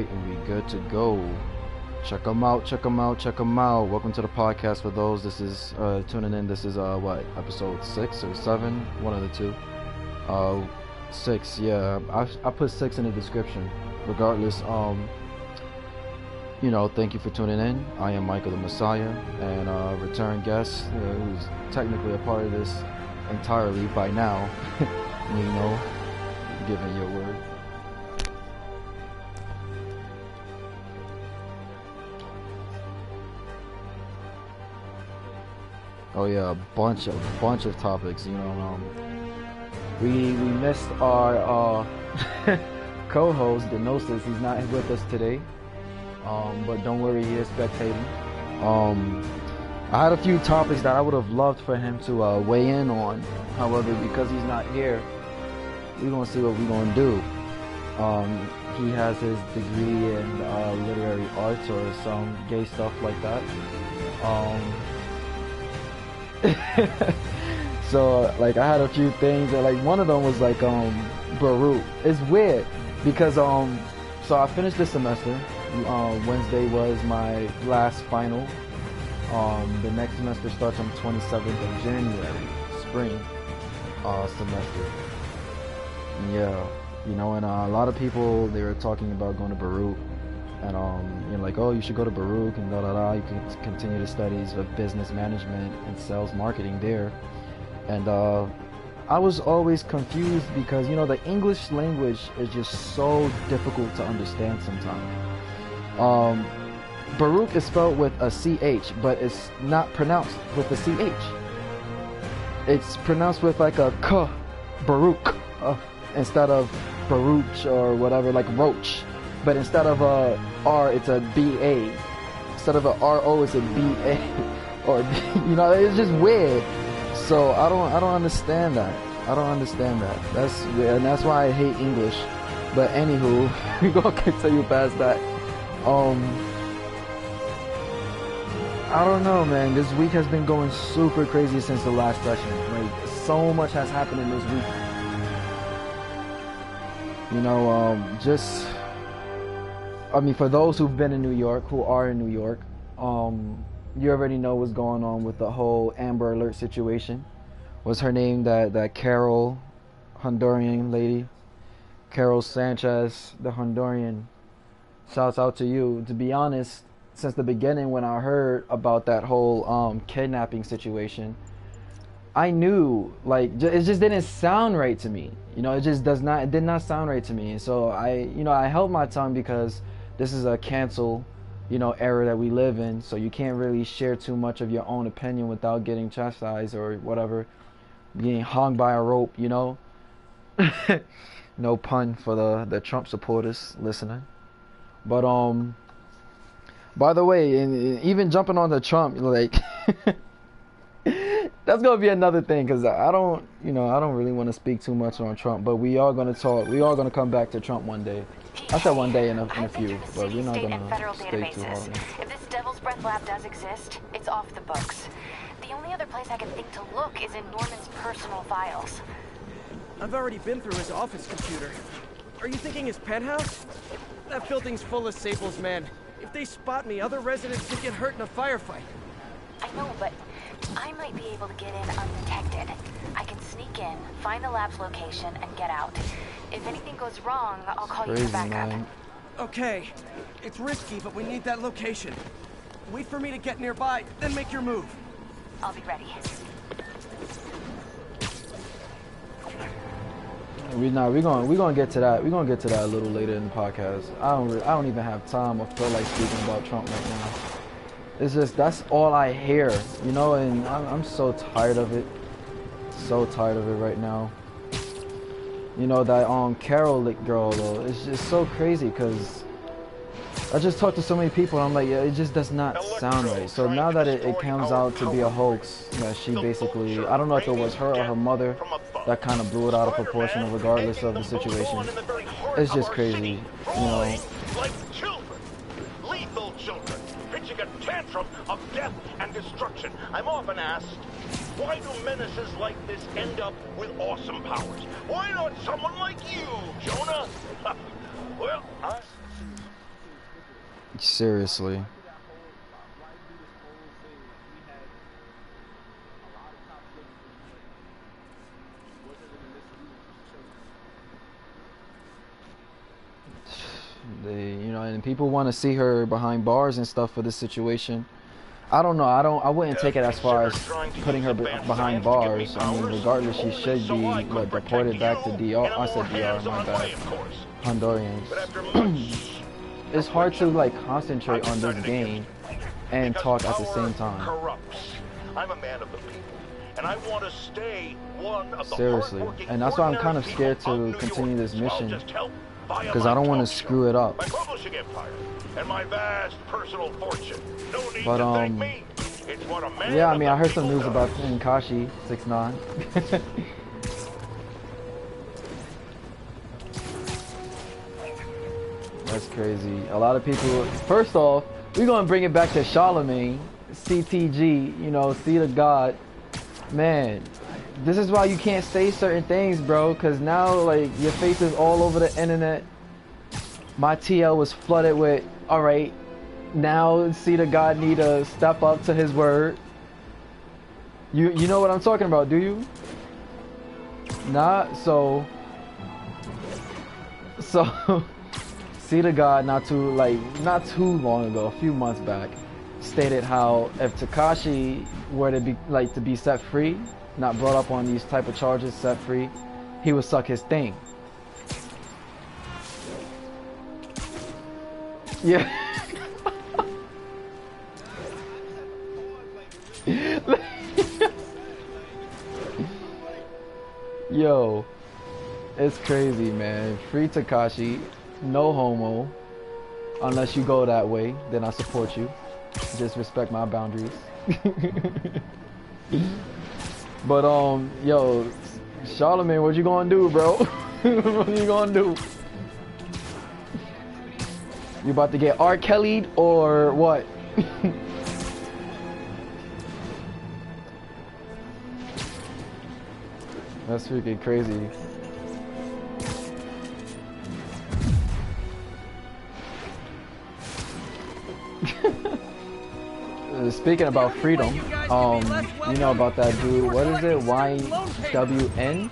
right, and we good to go. Check them out, check them out, check them out. Welcome to the podcast for those. This is tuning in. This is what, episode 6 or 7? One of the two. 6, yeah. I put 6 in the description. Regardless, you know, thank you for tuning in. I am Michael the Messiah, and return guest who's technically a part of this entirely by now. You know, giving your word. Oh yeah, a bunch of topics. You know, we missed our co-host Denosis. He's not with us today. But don't worry, he is spectating. I had a few topics that I would have loved for him to weigh in on. However, because he's not here, we're gonna see what we're gonna do. He has his degree in literary arts or some gay stuff like that. So like I had a few things, and like one of them was like Baruch. It's weird because so I finished this semester. Wednesday was my last final. The next semester starts on 27th of January, spring semester. Yeah, you know, and a lot of people, they were talking about going to Baruch, and you know, like, oh, you should go to Baruch and da da da. You can continue the studies of business management and sales marketing there. And I was always confused because, you know, the English language is just so difficult to understand sometimes. Baruch is spelled with a CH, but it's not pronounced with a CH. It's pronounced with like a K, Baruch, instead of Baruch or whatever, like Roach. But instead of a R, it's a BA. Instead of a RO, it's a BA. Or, you know, it's just weird. So I don't understand that. I don't understand that. That's weird, and that's why I hate English. But anywho, we're gonna continue past that. I don't know, man. This week has been going super crazy since the last session. Like, so much has happened in this week. You know, I mean, for those who've been in New York, who are in New York, you already know what's going on with the whole Amber Alert situation. What's her name? That Carol, Honduran lady, Carol Sanchez, the Honduran. Shouts out to you. To be honest, since the beginning when I heard about that whole kidnapping situation, I knew, like, it just didn't sound right to me. You know, it did not sound right to me. And so I held my tongue because this is a cancel, you know, era that we live in. So you can't really share too much of your own opinion without getting chastised or whatever, being hung by a rope, you know. No pun for the Trump supporters listening. But by the way, and even jumping on the Trump, like, that's gonna be another thing, because I don't really want to speak too much on Trump, but we are gonna talk. We are gonna come back to Trump one day. I said one day in a few, but we're not gonna stay too hard. If this Devil's Breath lab does exist, it's off the books. The only other place I can think to look is in Norman's personal files. I've already been through his office computer. Are you thinking his penthouse? That building's full of Sable's men. If they spot me, other residents could get hurt in a firefight. I know, but I might be able to get in undetected. I can sneak in, find the lab's location, and get out. If anything goes wrong, I'll call you for backup. Man. Okay. It's risky, but we need that location. Wait for me to get nearby, then make your move. I'll be ready. We're gonna get to that. We're gonna get to that a little later in the podcast. I don't even have time or feel like speaking about Trump right now. It's just, that's all I hear, you know, and I'm so tired of it. So tired of it right now. You know, that Carol girl though, it's just so crazy because I just talked to so many people and I'm like, yeah, it just does not sound right. So now that it comes out to be a hoax, that she basically, I don't know if it was her or her mother that kind of blew it out of proportion regardless of the situation. It's just crazy, you know. Like children, lethal children, pitching a tantrum of death and destruction. I'm often asked, why do menaces like this end up with awesome powers? Why not someone like you, Jonah? Well, Seriously. You know, and people want to see her behind bars and stuff for this situation. I don't know. I wouldn't take it as far as putting her behind bars. I mean, regardless, she should be deported back to DR. I said DR, my bad. Hondurians. It's hard to like concentrate on this game and talk at the same time. I'm a man of the people, and I want to stay one of the seriously, and that's why I'm kind of scared to continue this mission, because I don't want to screw it up. My publishing empire and my vast personal fortune. No need But to thank me. It's what a man yeah, I mean, I heard some does. news about Nkashi 6ix9ine. That's crazy. A lot of people. First off, we're gonna bring it back to Charlemagne, CTG. You know, see the God. Man, this is why you can't say certain things, bro. Cause now, like, your face is all over the internet. My TL was flooded with, all right, now see the God need to step up to his word. You know what I'm talking about, do you? Nah, so see the God not too long ago, a few months back, stated how if Tekashi were to be set free, not brought up on these type of charges, set free, he would suck his thing. Yeah. Yo, it's crazy, man. Free Tekashi, no homo. Unless you go that way, then I support you. Just respect my boundaries. But yo, Charlemagne, what you gonna do, bro? What you gonna do? You about to get R. Kelly'd or what? That's freaking crazy. Speaking about freedom, you know about that dude, what is it, YWN?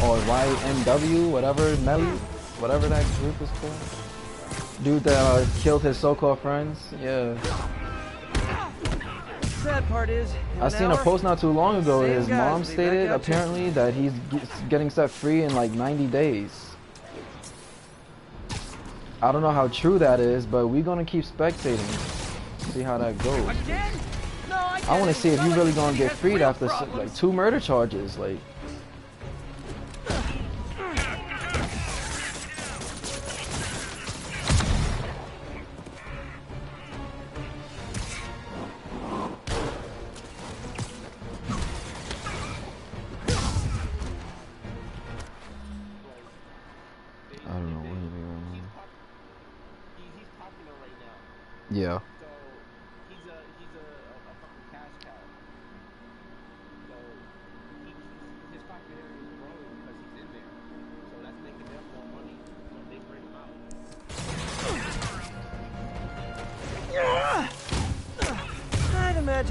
Or YNW, whatever, Melly? Whatever that group is called. Dude that killed his so-called friends, yeah. Sad part is, I seen a post not too long ago. His mom stated apparently that he's getting set free in like 90 days. I don't know how true that is, but we're gonna keep spectating. See how that goes. I want to see if you really gonna get freed after like 2 murder charges. Like, I don't know what he's doing. Yeah.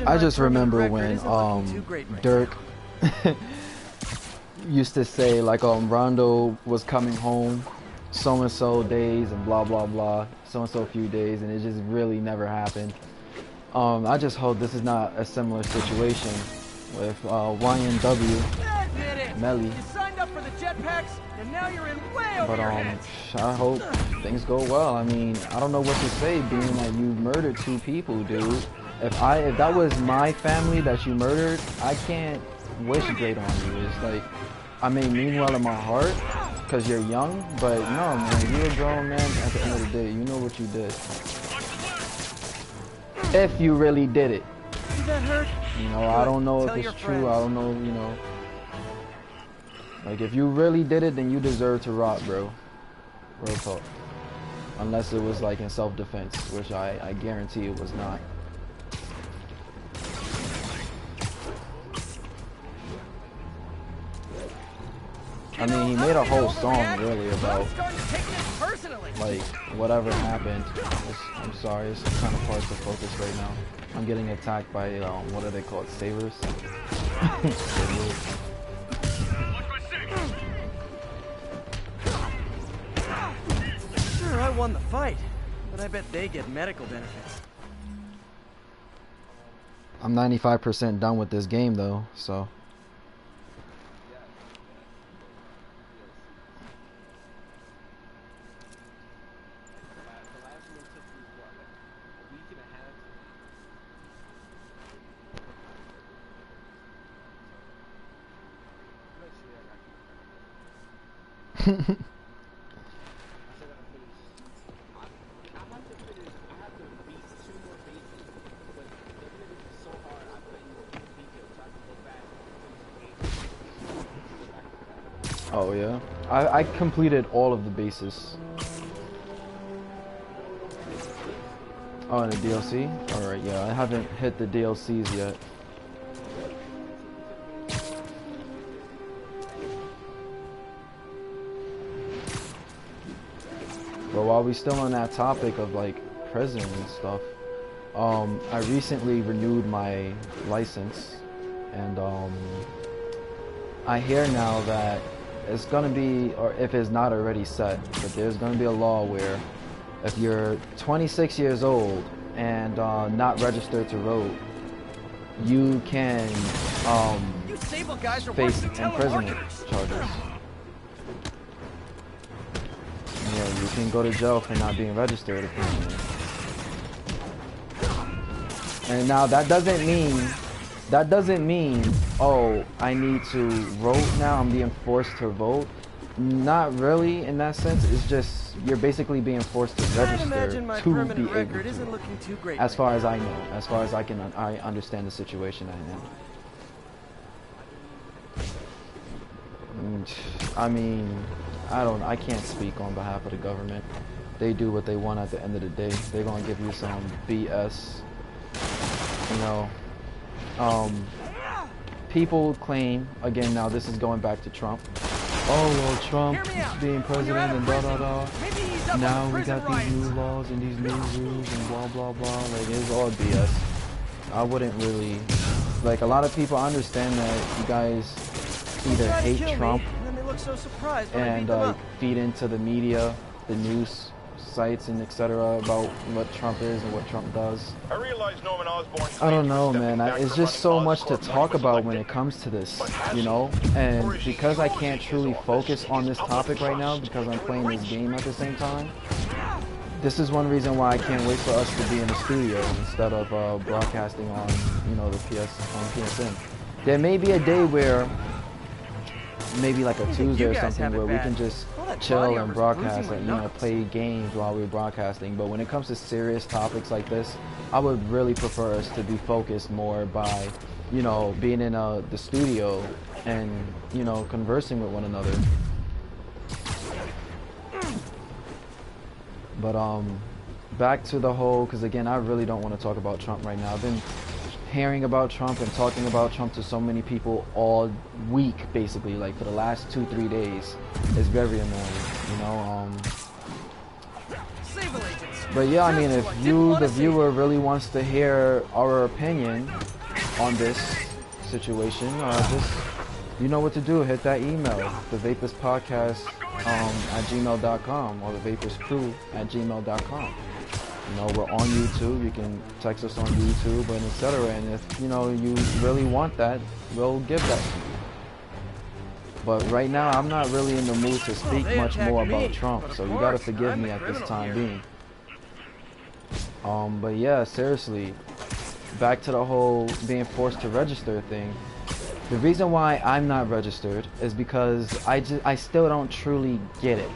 I just remember when Dirk used to say like Rondo was coming home so and so days and blah blah blah, so and so few days, and it just really never happened. I just hope this is not a similar situation with YNW Melly. You signed up for the jetpacks, and now you're in way over your head. I hope things go well. I mean, I don't know what to say, being that you murdered 2 people, dude. If that was my family that you murdered, I can't wish great on you. It's like, I may mean well in my heart, because you're young, but no, man, you're a grown man at the end of the day. You know what you did. If you really did it. Did that hurt? You know, I don't know if it's true. I don't know, you know. Like, if you really did it, then you deserve to rot, bro. Real talk. Unless it was like in self-defense, which I guarantee it was not. I mean, he made a whole song really I'm about starting to take this personally. like whatever happened. I'm sorry, it's kind of hard to focus right now. I'm getting attacked by what are they called? Savers. Sure, I won the fight, but I bet they get medical benefits. I'm 95% done with this game though, so. Oh yeah, I completed all of the bases. Oh, and the DLC? Alright, yeah, I haven't hit the DLCs yet. But while we're still on that topic of like prison and stuff, I recently renewed my license, and I hear now that it's gonna be, or if it's not already set, but there's gonna be a law where if you're 26 years old and not registered to vote, you can face imprisonment charges. Yeah, you can go to jail for not being registered apparently. And now that doesn't mean, oh, I need to vote now, I'm being forced to vote. Not really in that sense. It's just you're basically being forced to register to be able to. As far as I know, as far as I understand the situation I am. I mean, I can't speak on behalf of the government. They do what they want at the end of the day. They're gonna give you some BS. You know, people claim, again, now this is going back to Trump. Oh, well, Trump being president and blah, blah, blah. Now we got these new laws and these new rules and blah, blah, blah. Like, it's all BS. I wouldn't really, like, a lot of people understand that you guys either hate Trump and feed into the media, the news sites and etc. about what Trump is and what Trump does. I don't know, man. It's just so much to talk about when it comes to this, you know? And because I can't truly focus on this topic right now because I'm playing this game at the same time, this is one reason why I can't wait for us to be in the studio instead of broadcasting on, you know, the PSN. There may be a day where maybe like a Tuesday or something where we can just chill and broadcast and, you know, play games while we're broadcasting. But when it comes to serious topics like this, I would really prefer us to be focused more by, you know, being in the studio and, you know, conversing with one another. But back to the whole, because again, I really don't want to talk about Trump right now. I've been hearing about Trump and talking about Trump to so many people all week, basically, like for the last 2-3 days. It's very annoying, you know. But yeah, I mean, if you, the viewer, really wants to hear our opinion on this situation, just, you know what to do. Hit that email, TheVaporsPodcast at gmail.com or TheVaporsCrew@gmail.com. You know, we're on YouTube. You can text us on YouTube and etc. And if, you know, you really want that, we'll give that to you. But right now, I'm not really in the mood to speak much more about Trump, so you gotta forgive me at this time being. But yeah, seriously, back to the whole being forced to register thing. The reason why I'm not registered is because I still don't truly get it.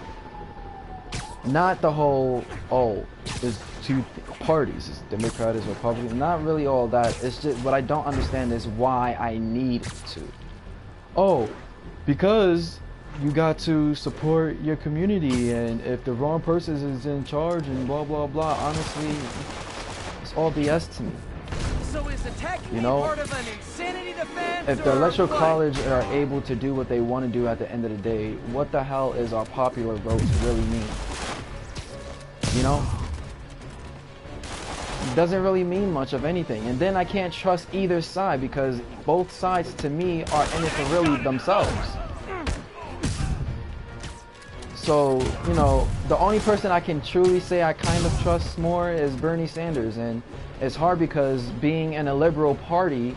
Not the whole, oh, there's two parties, it's Democrat, it's Republican, not really all that. It's just, what I don't understand is why I need to. Oh, because you got to support your community, and if the wrong person is in charge and blah, blah, blah. Honestly, it's all BS to me. So is Is attacking You know, me part of an insanity defense? if the or electoral what? college are able to do what they want to do at the end of the day, what the hell is our popular votes really mean? You know? It doesn't really mean much of anything. And then I can't trust either side because both sides to me are in it for really themselves. So, you know, the only person I can truly say I kind of trust more is Bernie Sanders. And it's hard because being in a liberal party,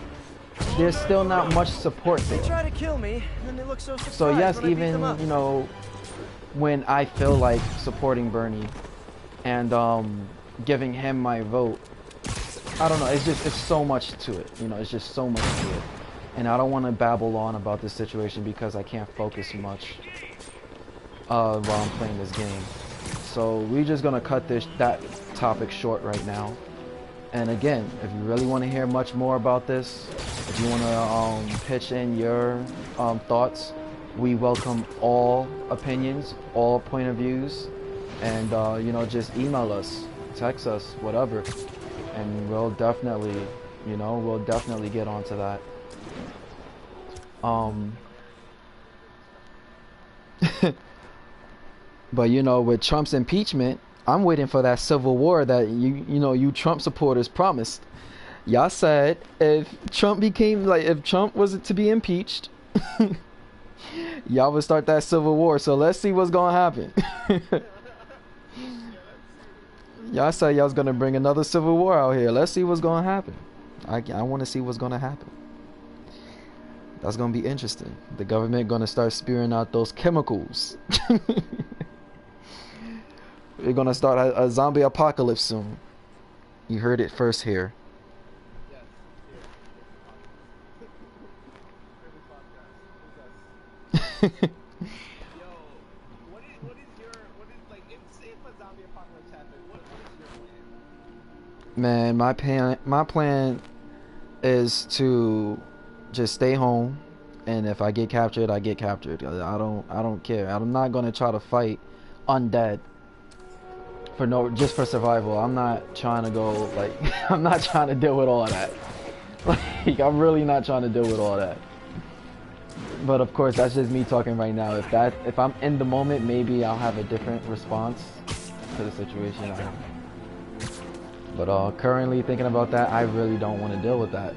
there's still not much support They there. try to kill me, and then they look so surprised So yes, when I beat them even, up. you know, when I feel like supporting Bernie and giving him my vote, I don't know, it's so much to it, you know, it's just so much to it. And I don't want to babble on about this situation because I can't focus much while I'm playing this game. So we're just gonna cut that topic short right now. And again, if you really want to hear much more about this, if you want to pitch in your thoughts, we welcome all opinions, all point of views, and you know, just email us, text us, whatever, and we'll definitely, you know, we'll definitely get onto that. But you know, with Trump's impeachment, I'm waiting for that civil war that you Trump supporters promised. Y'all said if Trump was to be impeached, y'all would start that civil war. So let's see what's gonna happen. Y'all said y'all was gonna bring another civil war out here. Let's see what's gonna happen. I want to see what's gonna happen. That's gonna be interesting. The government gonna start spewing out those chemicals. We're gonna start a zombie apocalypse soon. You heard it first here. Man, my plan is to just stay home, and if I get captured, I get captured. I don't care. I'm not gonna try to fight undead just for survival. I'm not trying to go like I'm not trying to deal with all that. Like I'm really not trying to deal with all that. But of course, that's just me talking right now. If I'm in the moment, maybe I'll have a different response to the situation. But currently thinking about that, I really don't want to deal with that.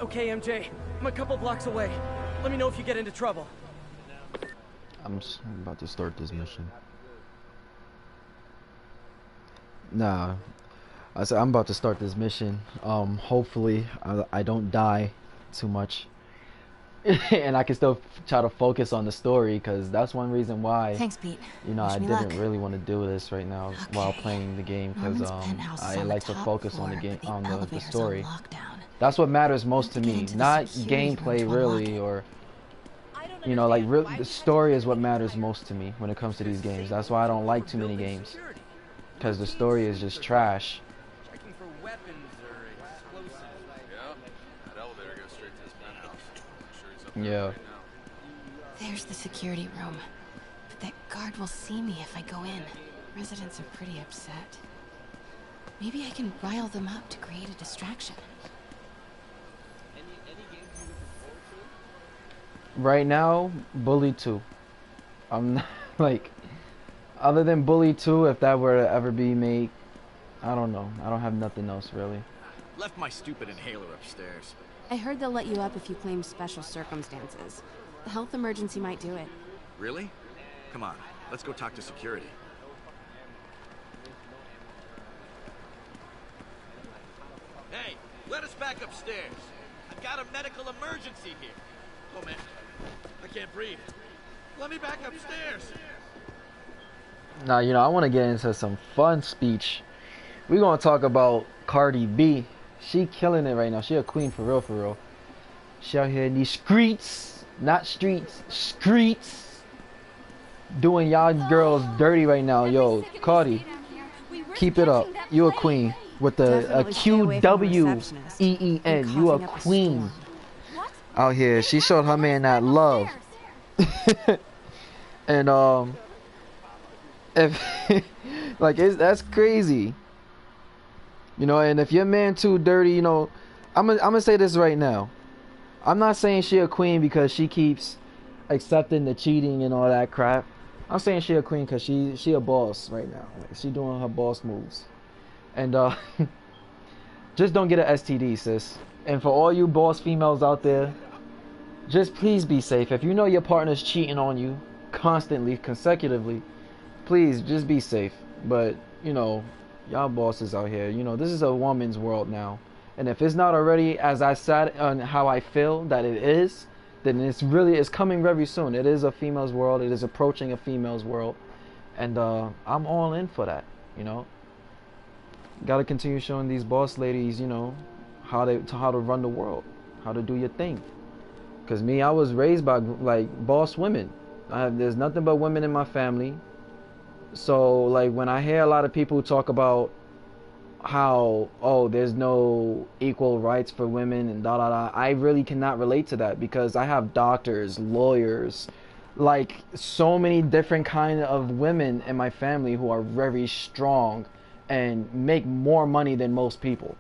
Okay, MJ, I'm a couple blocks away. Let me know if you get into trouble. I'm about to start this mission. Nah, I said I'm about to start this mission. Hopefully I don't die too much, and I can still try to focus on the story, because that's one reason why. Thanks, Pete. You know, Wish I me didn't luck. really want to do this right now while playing the game, because Norman's penthouse is I on like the to top focus floor, on the game, but on the elevator's story. on lockdown. That's what matters most to Have to get me, into the not security room gameplay to really, unlock or you know, like the story is what matters most to me when it comes to these games. That's why I don't like too many games, because the story is just trash. Checking for weapons or explosives. Yeah, that elevator goes straight to his penthouse. I'm sure he's up there Yeah. right now. There's the security room. But that guard will see me if I go in. Residents are pretty upset. Maybe I can rile them up to create a distraction. Right now, Bully 2. I'm not, like, other than Bully 2, if that were to ever be made, I don't know. I don't have nothing else really. Left my stupid inhaler upstairs. I heard they'll let you up if you claim special circumstances. A health emergency might do it. Really? Come on, let's go talk to security. Hey, let us back upstairs. I've got a medical emergency here. Oh man, I can't breathe. Let me back upstairs. Now, you know, I want to get into some fun speech. We're going to talk about Cardi B. She killing it right now. She a queen for real, for real. She out here in these streets. Not streets, streets. doing y'all girls dirty right now. Yo, Cardi, keep it up. You a queen with the Definitely stay away from the receptionist. QWEEN. And You a coughing up a queen storm. out here. She showed her man that love. And if like that's crazy. You know, and if your man too dirty, you know, I'm gonna say this right now. I'm not saying she a queen because she keeps accepting the cheating and all that crap. I'm saying she a queen because she a boss right now. Like, she doing her boss moves. And just don't get an STD, sis. And for all you boss females out there, just please be safe. If you know your partner's cheating on you constantly, consecutively, please just be safe. But, you know, y'all bosses out here, you know, this is a woman's world now. And if it's not already as I said on how I feel that it is, then it's coming very soon. It is a female's world. It is approaching a female's world. And I'm all in for that, you know. Got to continue showing these boss ladies, you know, how to run the world, how to do your thing. Because me, I was raised by, like, boss women. There's nothing but women in my family. So, like, when I hear a lot of people talk about how, oh, there's no equal rights for women and I really cannot relate to that because I have doctors, lawyers, like, so many different kind of women in my family who are very strong and make more money than most people.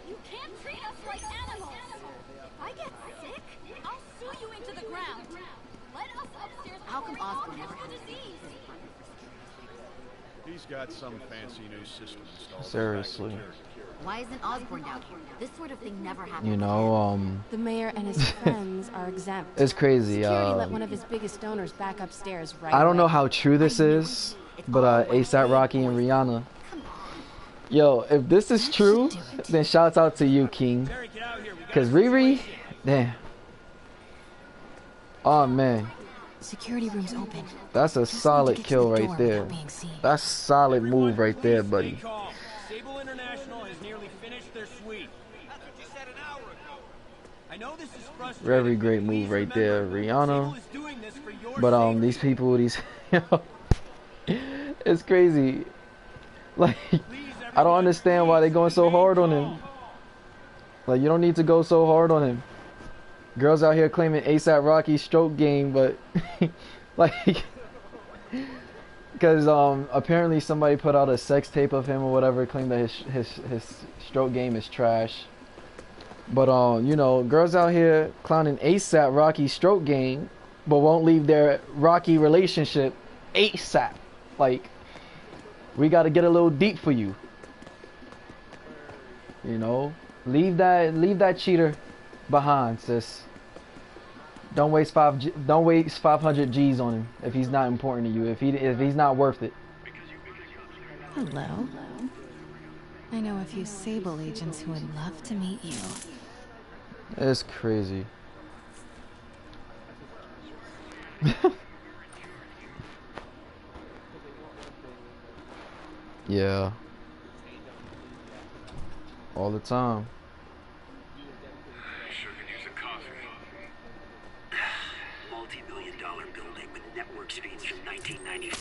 You can't treat us like animals. If I get sick, I'll sue you into the ground. Let us upstairs. How come Osborne never had the disease? He's got some fancy new system installed. Seriously. Why isn't Osborne down here? This sort of thing never happens. You know, The mayor and his friends are exempt. it's crazy. Security let one of his biggest donors back upstairs right I don't away. know how true this is, but ASAP Rocky and Rihanna. Yo, if this is true, then shouts out to you, King. Cause Riri, damn. Oh man, Security room's open. that's a solid kill right there. That's solid move right there, buddy. Sable International has nearly finished their sweep. That's what you said an hour ago. I know this is frustrating. Very great but move please right there, remember, Rihanna. Sable is doing this for your But safety. these people, it's crazy. Like, I don't understand why they're going so hard on him. Like, you don't need to go so hard on him. Girls out here claiming ASAP Rocky's stroke game, but like, because apparently somebody put out a sex tape of him or whatever, claimed that his stroke game is trash. But you know, girls out here clowning ASAP Rocky's stroke game, but won't leave their Rocky relationship ASAP. Like, we got to get a little deep for you. You know, leave that cheater behind, sis. Don't waste 500 G's on him if he's not important to you. If he's not worth it. Hello. I know a few Sable agents who would love to meet you. It's crazy. Yeah. All the time. Sure could use a coffee. Multi-million-dollar building with network speeds from 1990.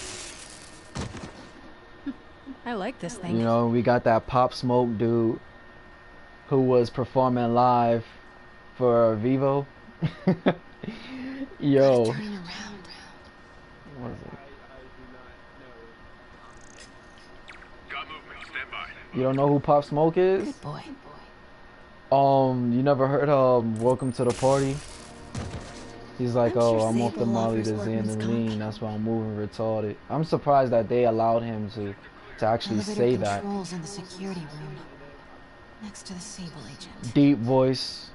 I like this thing. You know, we got that Pop Smoke dude who was performing live for Vivo. Yo. What is it? Got movement. Stand by. You don't know who Pop Smoke is? Good boy. You never heard Welcome to the Party? He's like, I'm oh, sure I'm off the Sable Molly, offers the Xan, workman's and comp. lean. That's why I'm moving retarded. I'm surprised that they allowed him to actually Elevator say that. controls in the security room, next to the Sable agent. Deep voice.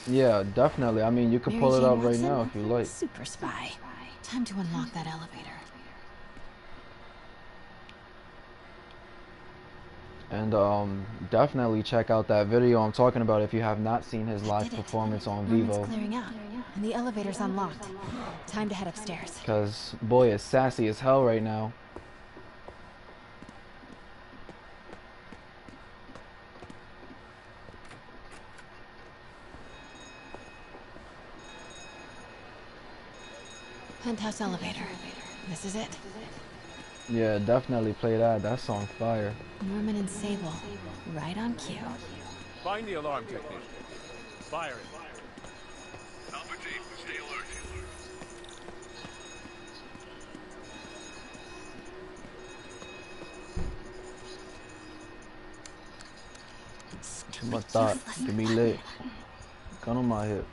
Yeah, definitely. I mean, you could pull Mary it Jane up right Watson? now if you like. Super spy. Time to unlock that elevator. And definitely check out that video I'm talking about if you have not seen his live performance on Moment's Vivo. clearing out, and the elevator's unlocked. Time to head upstairs. Cause boy is sassy as hell right now. Penthouse elevator. This is it. Yeah, definitely play that. That song fire. Norman and Sable. Right on cue. Find the alarm technician. Fire it. Alpha team, stay alert. Too much thought. Get me lit. Gun on my hip.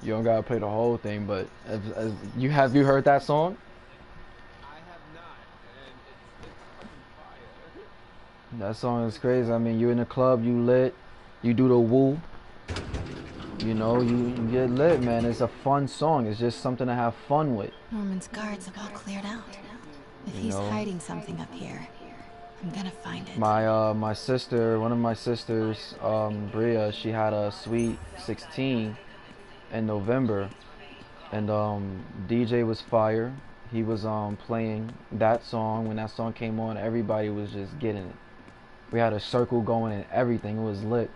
You don't gotta play the whole thing, but as you heard that song? I have not, and it's fucking fire. That song is crazy. I mean, you in the club, you lit, you do the woo. You know, you get lit, man. It's a fun song. It's just something to have fun with. Norman's guards have all cleared out. If he's hiding something up here, I'm gonna find it. My sister, one of my sisters, Bria, she had a sweet 16 in November, and DJ was fire. He was playing that song. When that song came on, everybody was just getting it. We had a circle going and everything. It was lit.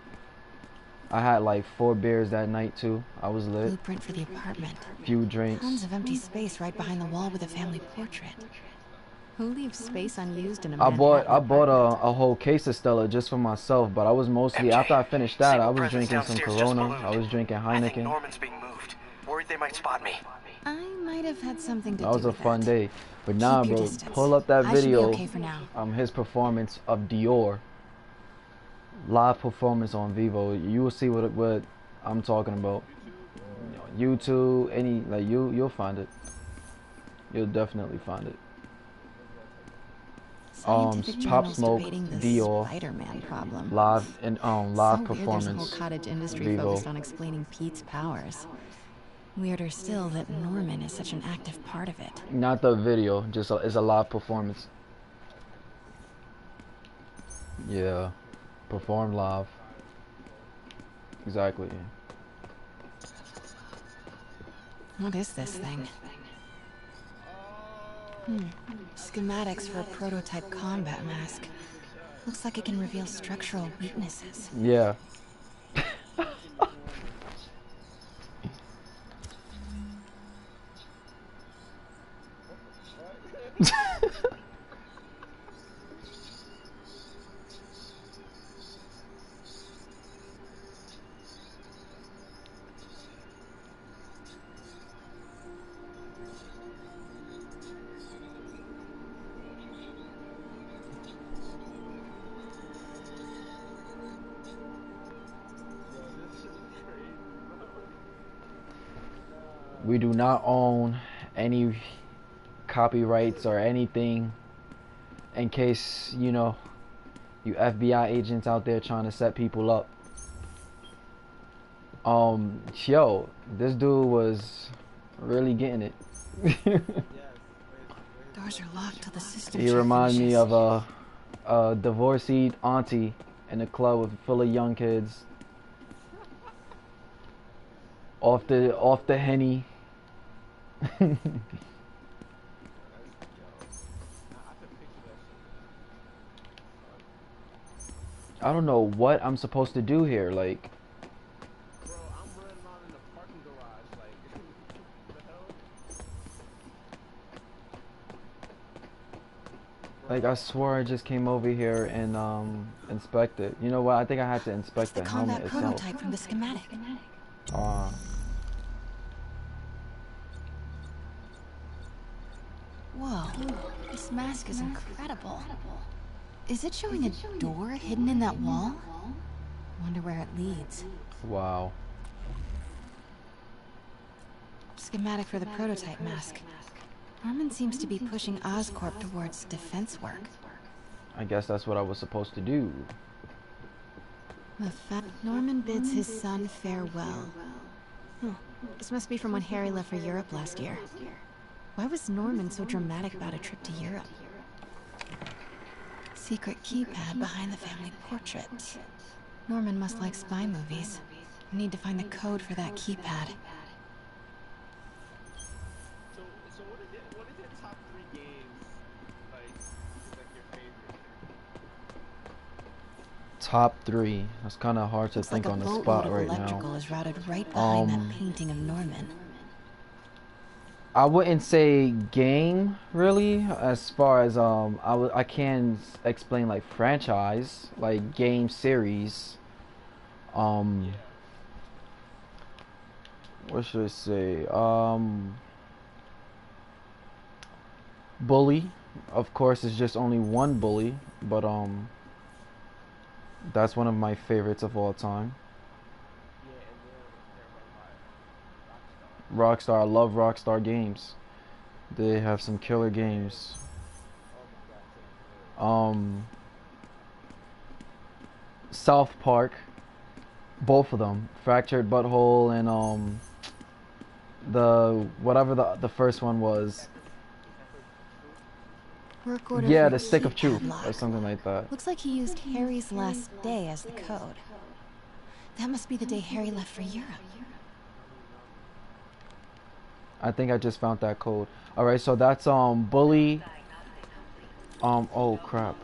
I had like 4 beers that night too. I was lit. Blueprint for the apartment. Few drinks. Tons of empty space right behind the wall with a family portrait. Who leaves space unused in a I bought apartment? a whole case of Stella just for myself, but I was mostly MJ, after I finished that, I was drinking some downstairs Corona. just I was drinking I think Heineken. Norman's being moved. Worried they might spot me. I might have had something to That do was a with fun that. day. But nah, Keep your bro, distance. pull up that I should be video. okay for now. His performance of Dior. Live performance on Vivo. You will see what I'm talking about. YouTube, any like you'll find it. You'll definitely find it. Scientific Pop journals Smoke, debating the Dior, Spider-Man problem. live and live So weird there's a performance. whole cottage industry Vivo. focused on explaining Pete's powers. Weirder still that Norman is such an active part of it. Not the video, just it's a live performance. Yeah, performed live. Exactly. What is this thing? Schematics for a prototype combat mask. Looks like it can reveal structural weaknesses. Yeah. We do not own any copyrights or anything in case, you know, you FBI agents out there trying to set people up. Yo, this dude was really getting it. Doors are locked till the system He check reminded me finishes. of a divorcee auntie in a club full of young kids. Off the Henny. I don't know what I'm supposed to do here, like. Bro, I'm running around in the parking garage, like, what the hell? Like, I swore I just came over here and inspect it. You know what? I think I had to inspect the helmet Combat itself. prototype from the schematic. Whoa, this mask is incredible. Is it showing a door hidden in that wall? Wonder where it leads. Wow. Schematic for the prototype mask. Norman seems to be pushing Oscorp towards defense work. I guess that's what I was supposed to do. Norman bids his son farewell. This must be from when Harry left for Europe last year. Why was Norman so dramatic about a trip to Europe? Secret keypad behind the family portrait. Norman must like spy movies. I need to find the code for that keypad. So what is your top 3 games, like your favorite? Top 3. That's kind of hard to Looks think like a on the boatload spot of right now. electrical is routed right behind that painting of Norman. I wouldn't say game really, as far as I can explain like franchise, like game series. What should I say? Bully, of course, is just only one bully, but that's one of my favorites of all time. Rockstar, I love Rockstar games. They have some killer games. South Park, both of them, Fractured Butthole and the whatever the first one was. Work order Yeah, for the Stick of key Truth padlock. or something like that. Looks like he used Harry's last day as the code. That must be the day Harry left for Europe. I think I just found that code. All right, so that's bully. Oh crap.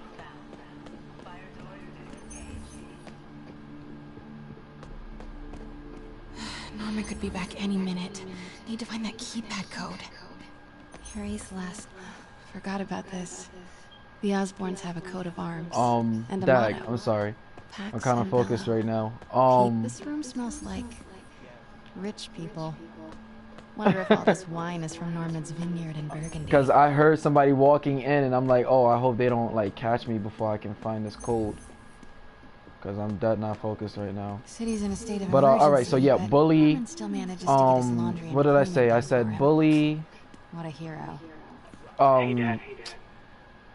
Norman could be back any minute. Need to find that keypad code. Harry's last... Forgot about this. The Osborns have a coat of arms. And a Dag, motto. I'm sorry. Pax I'm kind of and focused Bella. right now. Pete, this room smells like rich people. Wonder if all this wine is from Norman's vineyard in Burgundy. Because I heard somebody walking in and I'm like, oh, I hope they don't like catch me before I can find this code. Because I'm dead not focused right now. City's in a state of but emergency. all right, so yeah, but bully. Norman still manages to get his laundry What and did I cleaning say? I done for said him. bully. What a hero. Hey, Dad.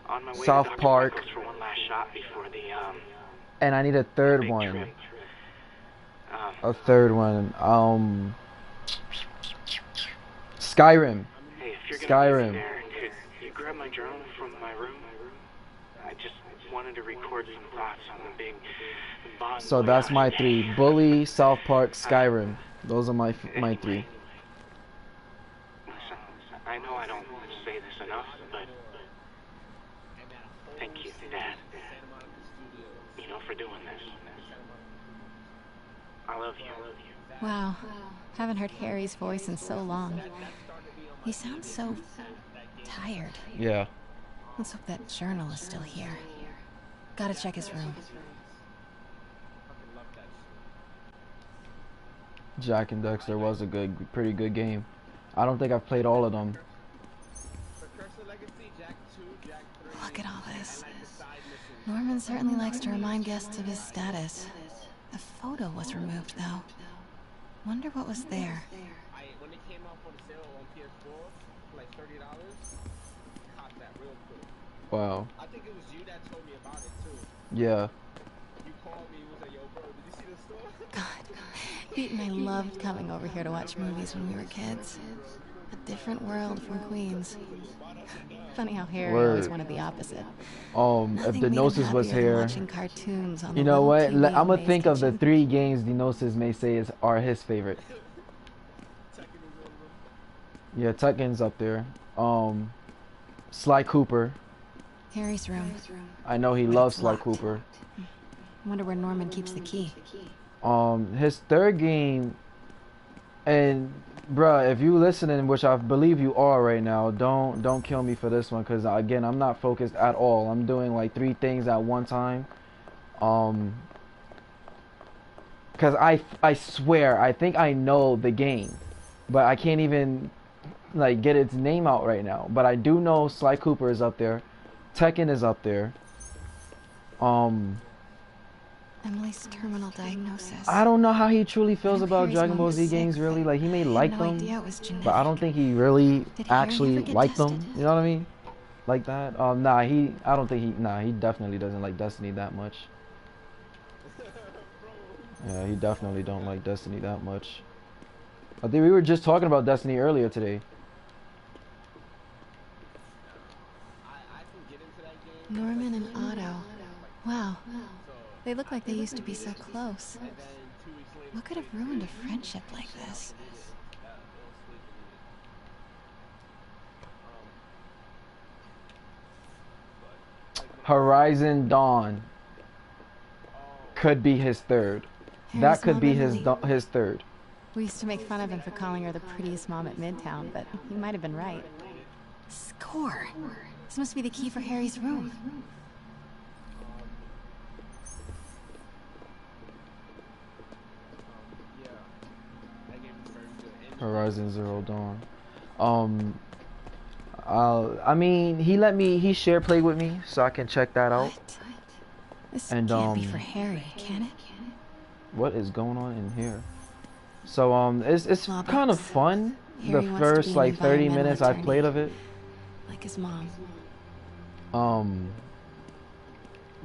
On my way South to Dr. Park. Michael's for one last shot before the And I need a third big one. trip. A third one. Skyrim. Hey, if you're gonna Skyrim. be there, could you grab my journal from my room? I just wanted to record some thoughts on the big Bon So that's my 3. Bully, South Park, Skyrim. Those are my 3. Listen, I know I don't say this enough, but thank you, Dad. You know, for doing this. I love you. Wow. Haven't heard Harry's voice in so long. He sounds so tired. Yeah. Let's hope that journal is still here. Gotta check his room. Jack and Dexter was a pretty good game. I don't think I've played all of them. Look at all this. Norman certainly likes to remind guests of his status. The photo was removed, though. Wonder what was there. When it came out for the sale on PS4, for like $30, caught that real quick. Wow. I think it was you that told me about it too. Yeah. You called me, was like, yo, bro, did you see the store? God, Pete and I loved coming over here to watch movies when we were kids. A different world from Queens. Funny how Harry always wanted the opposite. If Denosis was here, watching cartoons on you know what? I'm gonna think of the 3 games Denosis may say are his favorite. Yeah, Tekken's up there. Sly Cooper. Harry's room. I know he loves Sly Cooper. Wonder where Norman keeps the key. His 3rd game, and bruh, if you listening, which I believe you are right now, don't kill me for this one, because again, I'm not focused at all. I'm doing like 3 things at one time. Because I swear, I think I know the game, but I can't even like get its name out right now. But I do know Sly Cooper is up there. Tekken is up there. Emily's terminal diagnosis. I don't know how he truly feels about Dragon Ball Z games, really. Like, he may like them, but I don't think he really actually liked them. You know what I mean? Like that. He definitely doesn't like Destiny that much. Yeah, he definitely don't like Destiny that much. I think we were just talking about Destiny earlier today. Norman and Otto. Wow. They look like they used to be so close. What could have ruined a friendship like this? Horizon Dawn. could be his third. Harry's That could be mom, his third. We used to make fun of him for calling her the prettiest mom at Midtown, but he might have been right. Score! This must be the key for Harry's room. Horizon Zero Dawn. I mean, he shared play with me, so I can check that out. This and can't be for Harry, can it? What is going on in here? So it's kind of fun. Harry The first like 30 minutes I played of it. Like his mom.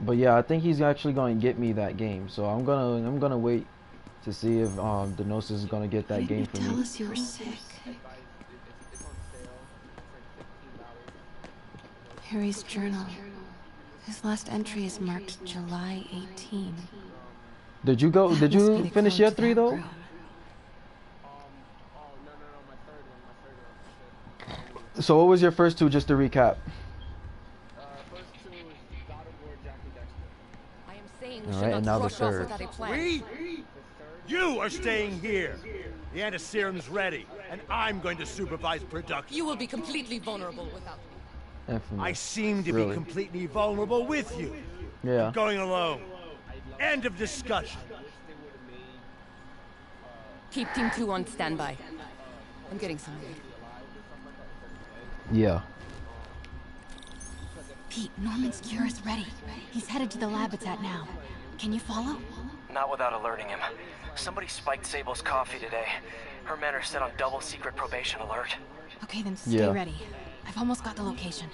But yeah, I think he's actually going to get me that game. So I'm gonna wait to see if the Gnosis is gonna get that game for me. Tell us you were sick. Harry's journal. His last entry is marked July 18. Did you finish your 3 though? So what was your first 2, just to recap? Alright, and now the third. You are staying here. The antiserum's ready, and I'm going to supervise production. You will be completely vulnerable without me. Infamous. I seem to be completely vulnerable with you. Yeah. I'm going alone. End of discussion. Keep Team 2 on standby. I'm getting somewhere. Yeah. Pete, Norman's cure is ready. He's headed to the lab it's at now. Can you follow? Not without alerting him. Somebody spiked Sable's coffee today. Her men are set on double secret probation alert. Okay, then stay ready. I've almost got the location.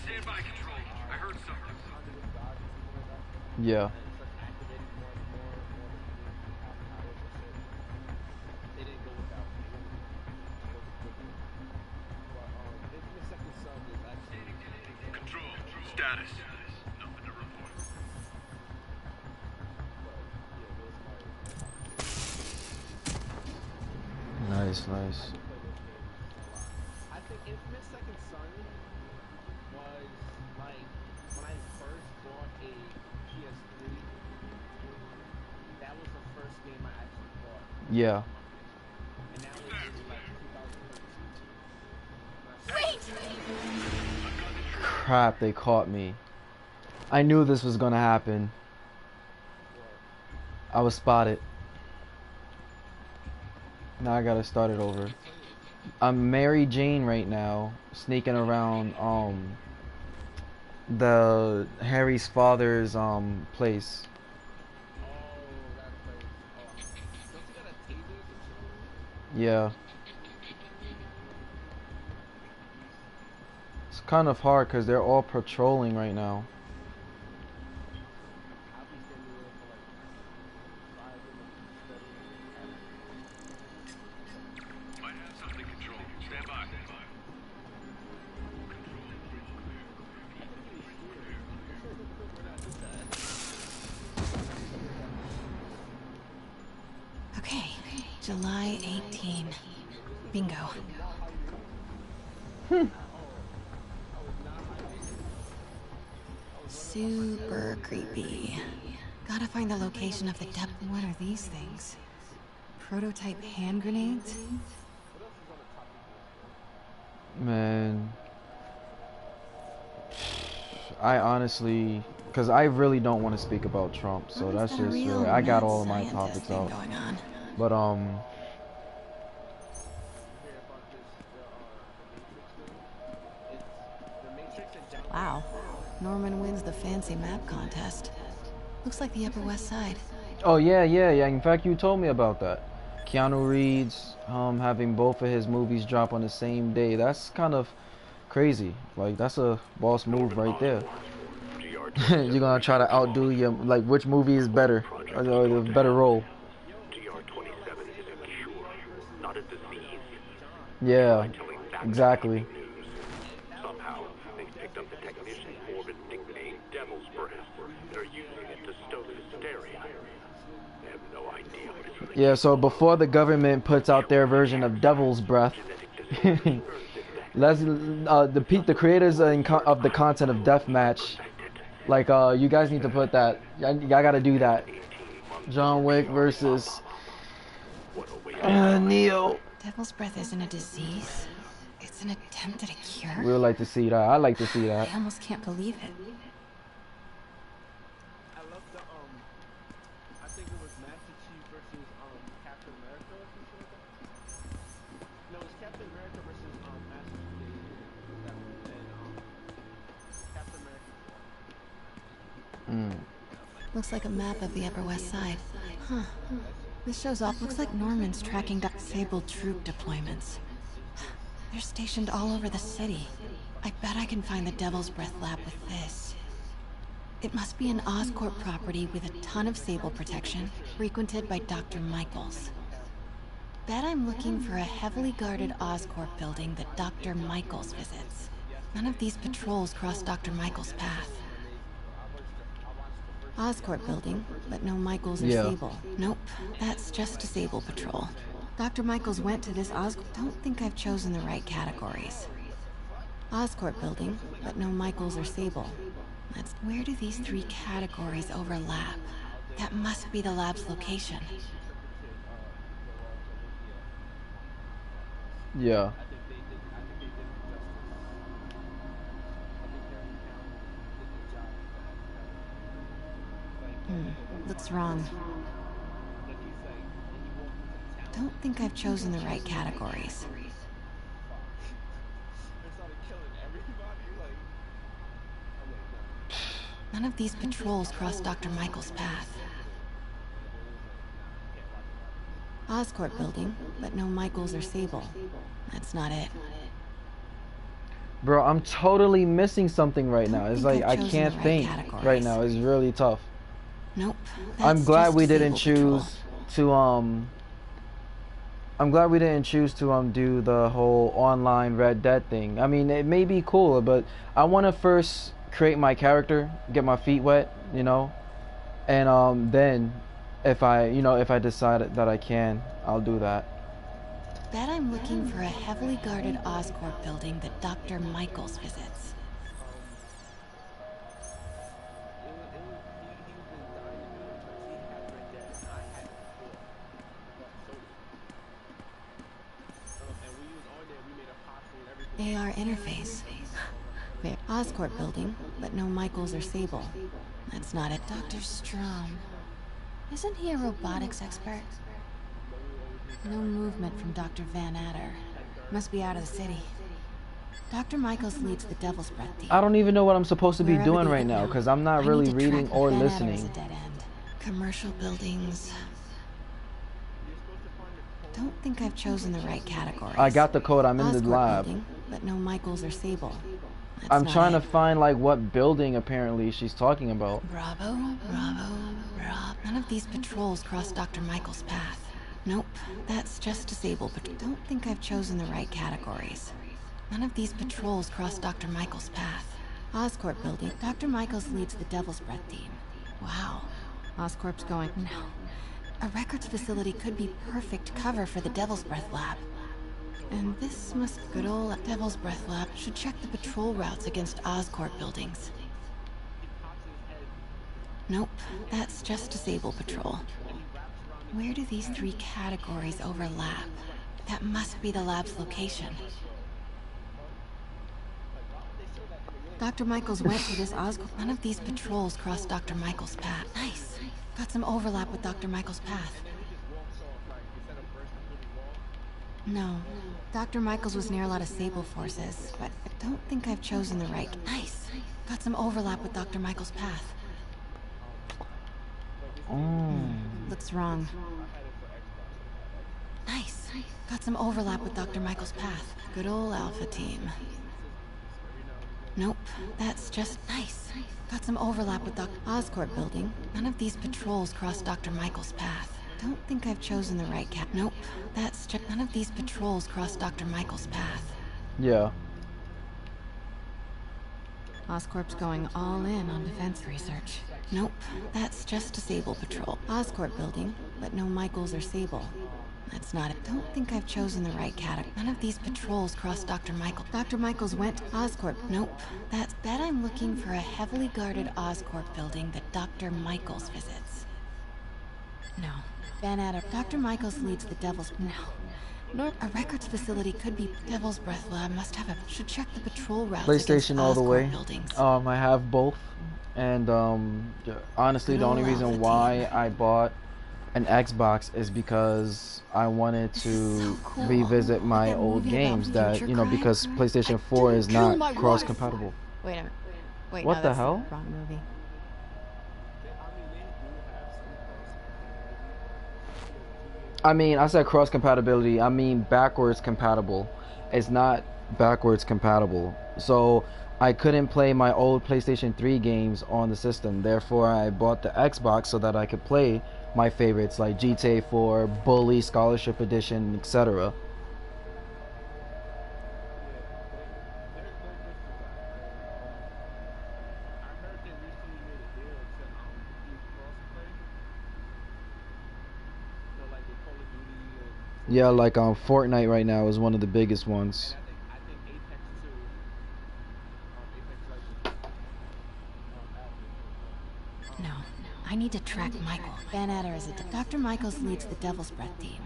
Stand by, Control. I heard something. Yeah. Control. Status. Nothing to report. Nice, nice. I think Infamous Second Son was like when I first bought a PS3. That was the first game I actually bought. Yeah. And that was like 2013. Wait! Crap, they caught me. I knew this was gonna happen. I was spotted. Now I gotta start it over. I'm Mary Jane right now, sneaking around the Harry's father's place. Yeah. It's kind of hard because they're all patrolling right now. Might have something, Control. Stand by. Okay, July 18. Bingo. Super creepy. Gotta find the location of the depth. What are these things? Prototype hand grenades? Man, I honestly, because I really don't want to speak about Trump, so that's just really, I got all of my topics out. But wow, Norman wins the fancy map contest. Looks like the Upper West Side. oh yeah. In fact, you told me about that. Keanu Reeves having both of his movies drop on the same day. That's kind of crazy. Like, that's a boss move right there. You're gonna try to outdo your, like, which movie is better, or the better role. Yeah, exactly. Somehow, they picked up the technician's morbid nickname, Devil's Breath, and are using it to stoke hysteria. They have no idea what it's really. Yeah, so before the government puts out their version of Devil's Breath, let's the creators of the content of Deathmatch, like you guys need to put that. Y'all gotta do that. John Wick versus Neo. Devil's Breath isn't a disease. It's an attempt at a cure. We would like to see that. I'd like to see that. I almost can't believe it. I love the I think it was Master Chief versus Captain America or something like that. No, it's Captain America versus Master Chief. Captain America. Looks like a map of the Upper West Side. Huh. This shows off. Looks like Norman's tracking Sable troop deployments. They're stationed all over the city. I bet I can find the Devil's Breath lab with this. It must be an Oscorp property with a ton of Sable protection, frequented by Dr. Michaels. Bet I'm looking for a heavily guarded Oscorp building that Dr. Michaels visits. None of these patrols cross Dr. Michaels' path. Oscorp building, but no Michaels or Sable. Nope, that's just a Sable patrol. Dr. Michaels went to this Don't think I've chosen the right categories. Oscorp building, but no Michaels or Sable. Where do these three categories overlap? That must be the lab's location. Yeah. Looks wrong. Don't think I've chosen the right categories. None of these patrols cross Dr. Michaels' path. Oscorp building, but no Michaels or Sable. That's not it. Bro, I'm totally missing something right now. It's like I can't think right now. It's really tough. Nope. I'm glad we didn't choose to I'm glad we didn't choose to do the whole online Red Dead thing. I mean, it may be cool, but I want to first create my character, get my feet wet, you know, and then if I decide that I can, I'll do that. Bet I'm looking for a heavily guarded Oscorp building that Dr. Michaels visits. AR interface. Oscorp building, but no Michaels or Sable. That's not it. Dr. Strom. Isn't he a robotics expert? No movement from Dr. Van Adder. Must be out of the city. Dr. Michaels leads the Devil's Breath team. I don't even know what I'm supposed to be doing right now because I'm not really reading or listening. Dead end. Commercial buildings. Don't think I've chosen the right categories. I got the code. I'm in the lab. Building, but no Michaels or Sable. I'm trying to find like what building apparently she's talking about. Bravo. None of these patrols cross Dr. Michaels' path. Nope, that's just a Sable patrol. Don't think I've chosen the right categories. None of these patrols cross Dr. Michaels' path. Oscorp building. Dr. Michaels leads the Devil's Breath team. Wow. Oscorp's going, no. A records facility could be perfect cover for the Devil's Breath lab. And this must good old Devil's Breath lab should check the patrol routes against Oscorp buildings. Nope, that's just a Sable patrol. Where do these three categories overlap? That must be the lab's location. Dr. Michaels went to this Oscorp. None of these patrols cross Dr. Michaels' path. Nice. Got some overlap with Dr. Michaels' path. No. Dr. Michaels was near a lot of Sable forces, but I don't think I've chosen the right... Nice. Got some overlap with Dr. Michaels' path. Looks wrong. Nice. Got some overlap with Dr. Michaels' path. Good old Alpha team. Nope, that's just nice. Got some overlap with Dr. Oscorp building. None of these patrols cross Dr. Michaels' path. Don't think I've chosen the right Nope, that's just none of these patrols cross Dr. Michaels' path. Yeah. Oscorp's going all in on defense research. Nope, that's just Disable Patrol. Oscorp building, but no Michaels or Sable. That's not it. Don't think I've chosen the right category. None of these patrols cross Dr. Michael. Dr. Michaels went Oscorp. Nope. Bet I'm looking for a heavily guarded Oscorp building that Dr. Michaels visits. No. Van Adder. Dr. Michaels leads the Devil's... No. A records facility could be Devil's Breath Lab. Must have a... Should check the patrol routes PlayStation all the way. Buildings. I have both. And honestly, the only reason why I bought an Xbox is because I wanted to revisit my old games that, you know, because PlayStation 4 is not cross-compatible. Wait a minute. Wait, what no, the that's hell? The wrong movie. I mean, I said cross-compatibility. I mean backwards compatible. It's not backwards compatible. So I couldn't play my old PlayStation 3 games on the system. Therefore, I bought the Xbox so that I could play my favorites like GTA 4, Bully, Scholarship Edition, etc. Yeah, like Fortnite right now is one of the biggest ones. No, I need to track Michael. Van Adder is a... Dr. Michaels leads the Devil's Breath team.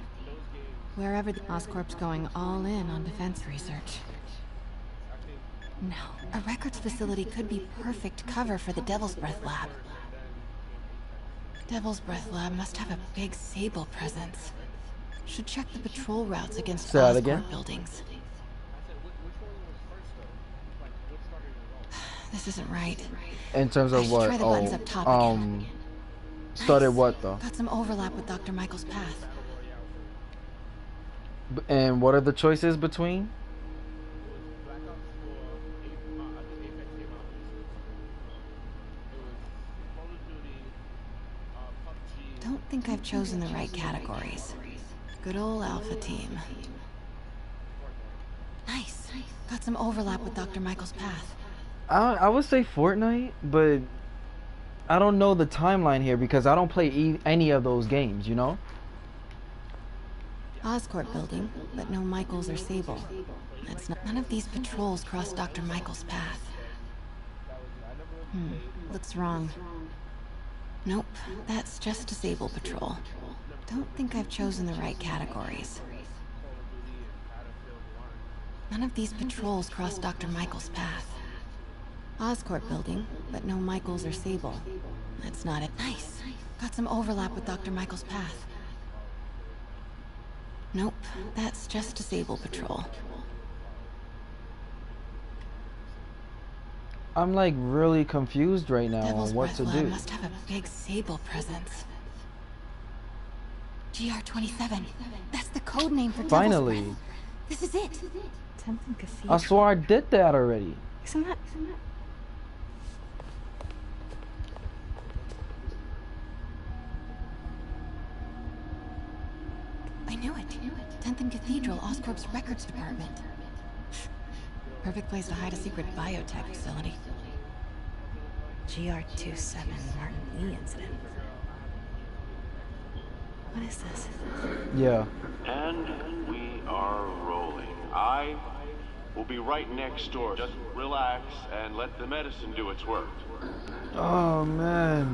Wherever the Oscorp's going all in on defense research. No, a records facility could be perfect cover for the Devil's Breath lab. Devil's Breath lab must have a big Sable presence. Should check the patrol routes against Oscorp buildings. This isn't right. In terms of what? Try the buttons up top again. Started what though? Got some overlap with Dr. Michael's path. And what are the choices between? Don't think I've chosen the right categories. Good old Alpha team. Nice. Got some overlap with Dr. Michael's path. I would say Fortnite, but I don't know the timeline here because I don't play any of those games, you know? Oscorp building, but no Michaels or Sable. That's not... None of these patrols cross Dr. Michael's path. Looks wrong. Nope, that's just Disable Patrol. Don't think I've chosen the right categories. None of these patrols cross Dr. Michael's path. Oscorp building, but no Michaels or Sable. That's not it. Nice. Got some overlap with Dr. Michael's path. Nope, that's just Disable Patrol. I'm like really confused right now on what to do. Must have a big Sable presence. GR27. That's the code name for Finally. Devil's Breath. This is it. I swore I did that already. Isn't that... I knew it. 10th and Cathedral, Oscorp's records department. Perfect place to hide a secret biotech facility. GR27 Martin Lee incident. What is this? Yeah. And we are rolling. I will be right next door. Just relax and let the medicine do its work. Oh man.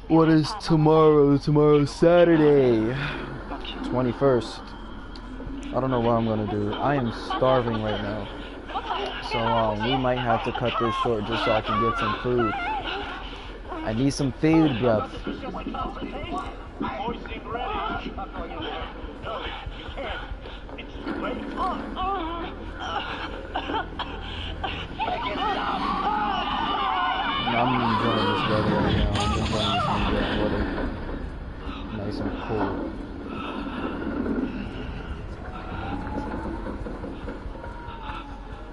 What is tomorrow? Tomorrow's Saturday. 21st. I don't know what I'm gonna do. I am starving right now. So we might have to cut this short just so I can get some food. I need some food, bruv. I'm enjoying this weather right now. I'm enjoying this weather. Nice and cool.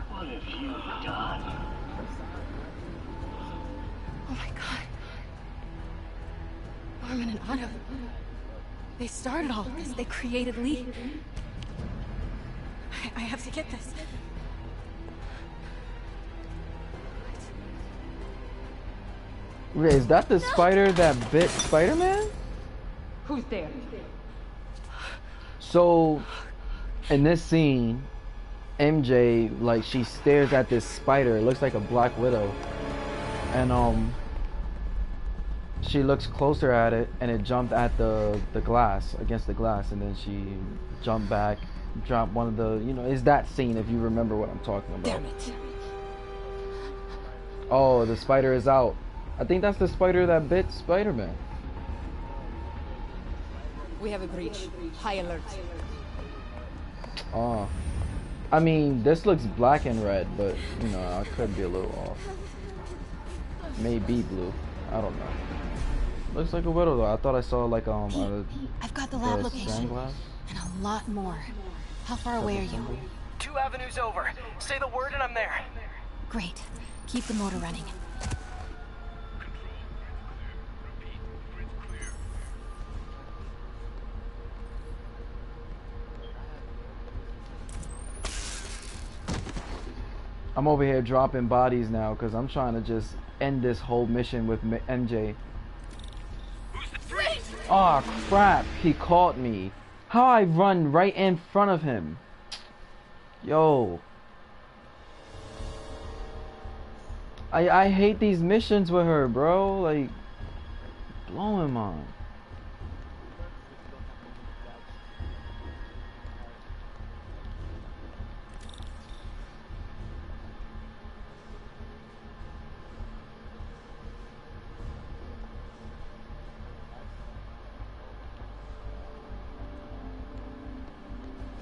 What have you done? Oh my god. Norman and Otto. They started all of this. They created Lee. I have to get this. Wait, is that the spider that bit Spider-Man? Who's there? So, in this scene, MJ, like, she stares at this spider. It looks like a Black Widow. And, she looks closer at it, and it jumped at the glass, against the glass, and then she jumped back, dropped one of the, you know, it's that scene if you remember what I'm talking about. Damn it. Oh, the spider is out. I think that's the spider that bit Spider-Man. We have a breach. High alert. Oh. I mean, this looks black and red, but, you know, I could be a little off. Maybe blue. I don't know. Looks like a widow, though. I thought I saw, like, I've got the lab location. Sandglass? And a lot more. How far away are you? 2 avenues over. Say the word and I'm there. Great. Keep the motor running. I'm over here dropping bodies now because I'm trying to just end this whole mission with MJ. Oh crap, he caught me. How I run right in front of him? Yo. I hate these missions with her, bro. Like, blowing mine.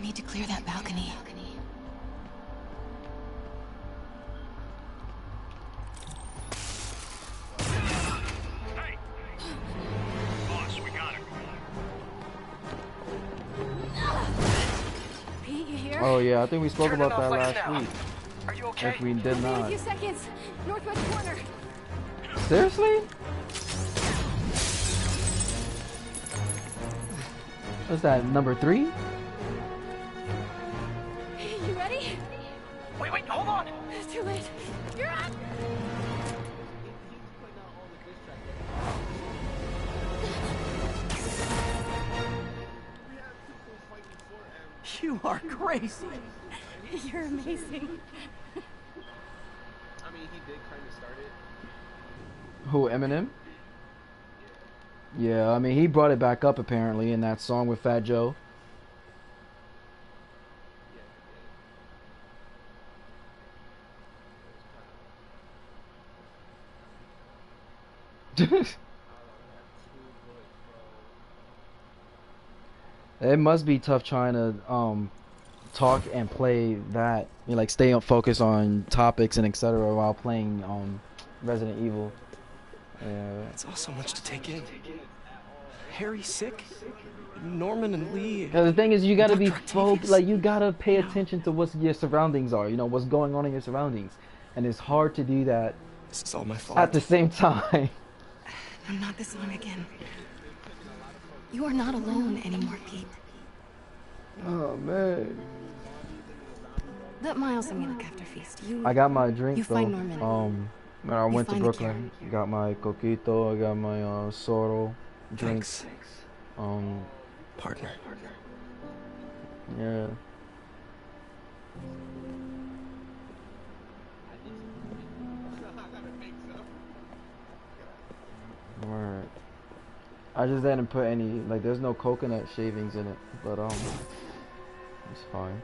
Need to clear that balcony. Hey! Boss, we got him. Pete, you here? Oh yeah, I think we spoke about that last now. week. Are you okay? If we did In a not. few seconds. Northwest corner. Seriously? What's that, number 3? You ready? Wait, hold on. It's too late. You're up. You are crazy. You're amazing. I mean, he did kind of start it. Who, Eminem? Yeah, I mean, he brought it back up apparently in that song with Fat Joe. It must be tough trying to talk and play that, you know, like stay on focus on topics and etc. while playing Resident Evil. Yeah. It's all so much to take in. Harry's sick. Norman and Lee. Yeah, the thing is, you gotta be like you gotta pay attention to what your surroundings are. You know what's going on in your surroundings, and it's hard to do that. This is all my fault. At the same time. I'm not this long again. You are not alone anymore, Pete. Oh man. Let Miles and me look after Feast. I got my drink you though. Find Norman. When I went to Brooklyn, got my coquito, I got my Soro drinks. Partner. Yeah. Alright. I just didn't put any, like, there's no coconut shavings in it, but it's fine.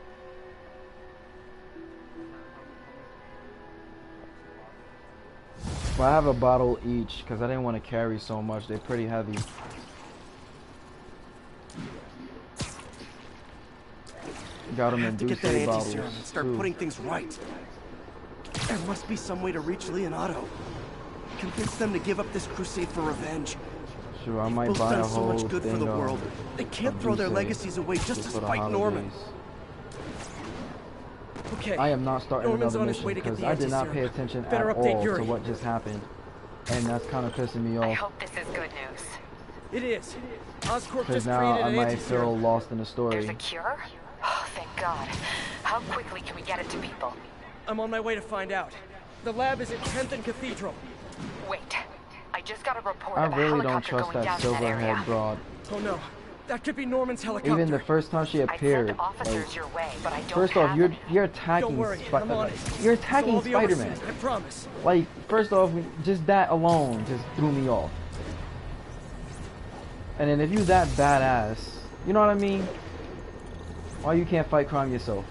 Well, I have a bottle each because I didn't want to carry so much. They're pretty heavy. Got them in to get that Douce bottles. anti-serum and start putting things right. There must be some way to reach Leonardo. Convince them to give up this crusade for revenge. Sure, I might Both buy a done so whole much good for thing the world. They can't throw their Douce legacies away just to for the spite Norman. holidays. Okay. I am not starting Norman's another on his mission way to get because the I did not anti-serum. pay attention Better at update all Yuri. to what just happened, and that's kind of pissing me off. I hope this is good news. It is. Oscorp Because just now created I an might anti-serum. feel lost in the There's story. a cure? Oh, thank God. How quickly can we get it to people? I'm on my way to find out. The lab is at 10th and Cathedral. Wait. I just got a report I of a really don't helicopter trust going that down in that area. silverhead broad. Oh no, that could be Norman's helicopter. Even the first time she appeared, officers your way, but I don't first off, you're attacking. Don't worry, I'm on it. You're attacking So I'll be Spider-Man. overseas, I promise. Like, first off, just that alone just threw me off. And then if you that badass, you know what I mean? Why you can't fight crime yourself?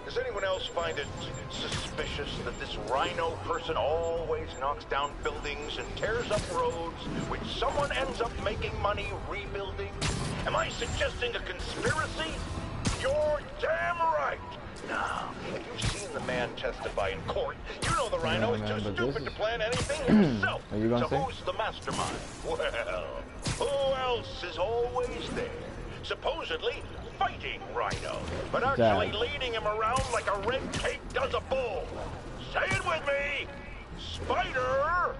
Does anyone else find it suspicious that this Rhino person always knocks down buildings and tears up roads, which someone ends up making money rebuilding? Am I suggesting a conspiracy? You're damn right! Now, if you've seen the man testify in court, you know the Rhino is too stupid to plan anything himself. Are you gonna so say? who's the mastermind? Well, who else is always there? Supposedly fighting Rhino, but actually leading him around like a red cape does a bull. Say it with me! Spider-Man!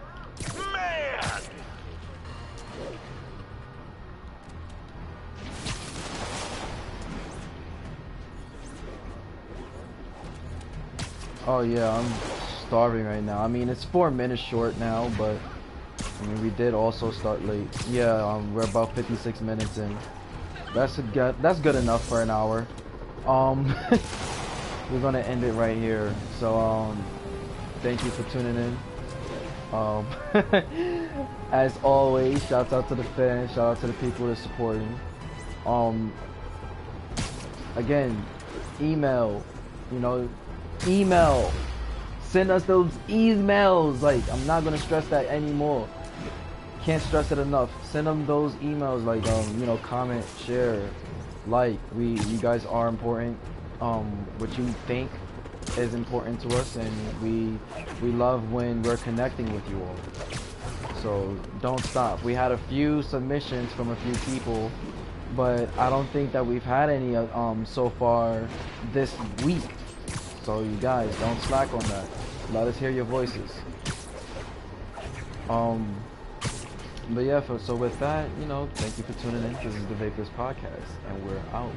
Oh yeah, I'm starving right now. I mean, it's 4 minutes short now, but I mean, we did also start late. Yeah, we're about 56 minutes in. That's good enough for an hour. We're gonna end it right here. So thank you for tuning in. As always, shouts out to the fans, shout out to the people that are supporting. Again, email, email. Send us those emails. Like, I'm not gonna stress that anymore. Can't stress it enough. Send them those emails, like comment, share, like. You guys are important. What you think is important to us, and we love when we're connecting with you all. So don't stop. We had a few submissions from a few people, but I don't think that we've had any so far this week. So you guys don't slack on that. Let us hear your voices. But yeah, so with that, thank you for tuning in. This is the Vapors Podcast, and we're out.